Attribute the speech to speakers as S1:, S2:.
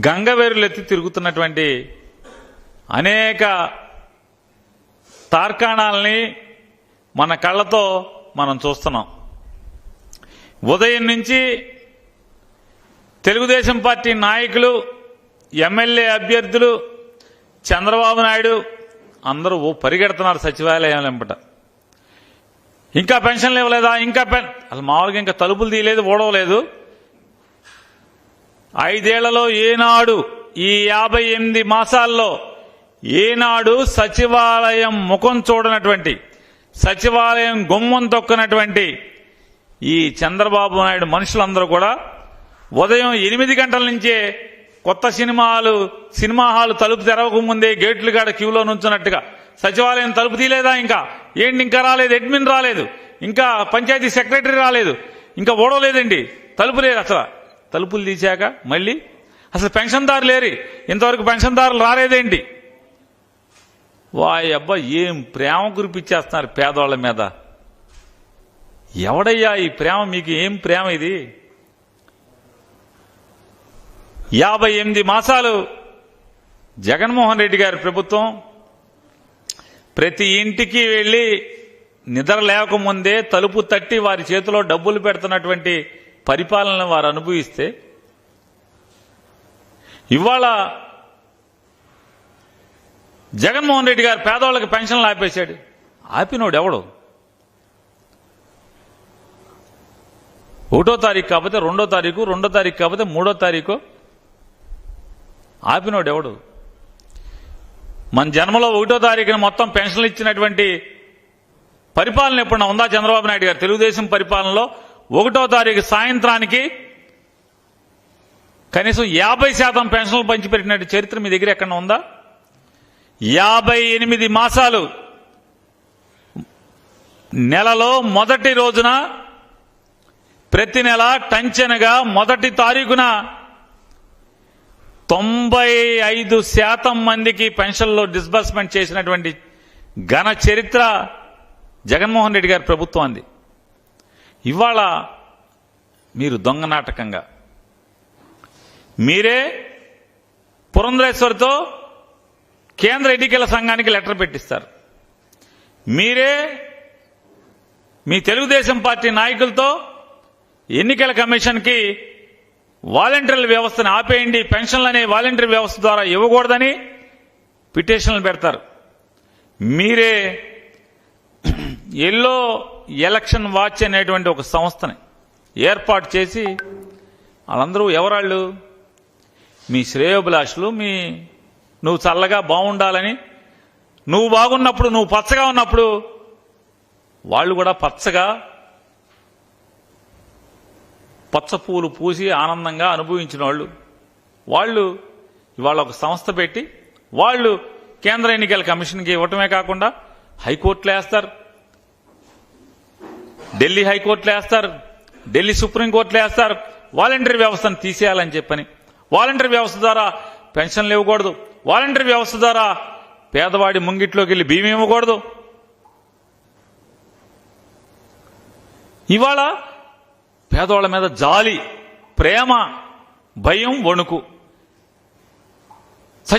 S1: గంగవేరులెత్తి తిరుగుతున్నటువంటి అనేక తార్కాణాలని మన కళ్ళతో మనం చూస్తున్నాం. ఉదయం నుంచి తెలుగుదేశం పార్టీ నాయకులు, ఎమ్మెల్యే అభ్యర్థులు, చంద్రబాబు నాయుడు అందరూ పరిగెడుతున్నారు సచివాలయం వెంబట. ఇంకా పెన్షన్లు ఇవ్వలేదా, ఇంకా అసలు మామూలుగా ఇంకా తలుపులు తీయలేదు, ఓడవలేదు. 5 ఏళ్లలో ఏనాడు, ఈ 58 మాసాల్లో ఏనాడు సచివాలయం ముఖం చూడనటువంటి, సచివాలయం గుమ్మం తొక్కనటువంటి ఈ చంద్రబాబు నాయుడు మనుషులందరూ కూడా ఉదయం 8 గంటల నుంచే కొత్త సినిమా హాలు తలుపు తెరవకముందే గేట్లు కాడ క్యూలో నుంచున్నట్టుగా సచివాలయం తలుపు తీయలేదా, ఇంకా ఏంటి ఇంకా రాలేదు, అడ్మిన్ రాలేదు, ఇంకా పంచాయతీ సెక్రటరీ రాలేదు, ఇంకా ఓడలేదండి, తలుపు లేదు. అసలు తలుపులు తీశాక మళ్ళీ అసలు పెన్షన్దారులు లేరు, ఇంతవరకు పెన్షన్దారులు రాలేదేంటి? అబ్బా ఏం ప్రేమ కురిపిచ్చేస్తున్నారు పేదవాళ్ల మీద. ఎవడయ్యా ఈ ప్రేమ? మీకు ఏం ప్రేమ ఇది? 58 మాసాలు జగన్మోహన్ రెడ్డి గారి ప్రభుత్వం ప్రతి ఇంటికి వెళ్లి నిద్ర లేకముందే తలుపు తట్టి వారి చేతిలో డబ్బులు పెడుతున్నటువంటి పరిపాలనను వారు అనుభవిస్తే, ఇవాళ జగన్మోహన్ రెడ్డి గారు పేదవాళ్ళకి పెన్షన్లు ఆపేశాడు. ఆపినోడు ఎవడు? 1వ తారీఖు కాకపోతే 2వ తారీఖు, 2వ తారీఖు కాకపోతే 3వ తారీఖు ఆపినోడు ఎవడు? మన జన్మలో 1వ తారీఖున మొత్తం పెన్షన్లు ఇచ్చినటువంటి పరిపాలన ఎప్పుడన్నా ఉందా చంద్రబాబు నాయుడు గారు? తెలుగుదేశం పరిపాలనలో 1వ తారీఖు సాయంత్రానికి కనీసం 50% పెన్షన్లు పంచిపెట్టినట్టు చరిత్ర మీ దగ్గర ఎక్కడన్నా ఉందా? 58 మాసాలు నెలలో మొదటి రోజున ప్రతి నెల టంచనగా మొదటి తారీఖున 95% మందికి పెన్షన్లో డిస్బర్స్మెంట్ చేసినటువంటి ఘన చరిత్ర జగన్మోహన్ రెడ్డి గారి ప్రభుత్వాన్ని. ఇవాళ మీరు దొంగ నాటకంగా మీరే పురంధరేశ్వరితో కేంద్ర ఎన్నికల సంఘానికి లెటర్ పెట్టిస్తారు. మీరే మీ తెలుగుదేశం పార్టీ నాయకులతో ఎన్నికల కమిషన్కి వాలంటీర్ల వ్యవస్థను ఆపేయండి, పెన్షన్లు అనే వాలంటీర్ వ్యవస్థ ద్వారా ఇవ్వకూడదని పిటిషన్లు పెడతారు. మీరే ఎల్లో ఎలక్షన్ వాచ్ అనేటువంటి ఒక సంస్థని ఏర్పాటు చేసి వాళ్ళందరూ ఎవరాళ్ళు? మీ శ్రేయోభిలాషులు, నువ్వు చల్లగా బాగుండాలని, నువ్వు బాగున్నప్పుడు, నువ్వు పచ్చగా ఉన్నప్పుడు వాళ్ళు కూడా పచ్చగా పచ్చ పూలు పూసి ఆనందంగా అనుభవించిన వాళ్ళు ఇవాళ ఒక సంస్థ పెట్టి వాళ్ళు కేంద్ర ఎన్నికల కమిషన్కి ఇవ్వటమే కాకుండా హైకోర్టులో వేస్తారు, ఢిల్లీ హైకోర్టులో వేస్తారు, ఢిల్లీ సుప్రీంకోర్టులో వేస్తారు. వాలంటీర్ వ్యవస్థను తీసేయాలని చెప్పని, వాలంటీర్ వ్యవస్థ ద్వారా పెన్షన్లు ఇవ్వకూడదు, వాలంటీర్ వ్యవస్థ ద్వారా పేదవాడి ముంగిట్లోకి వెళ్ళి బియ్యం ఇవ్వకూడదు. ఇవాళ పేదవాళ్ల మీద జాలి, ప్రేమ, భయం, వణుకు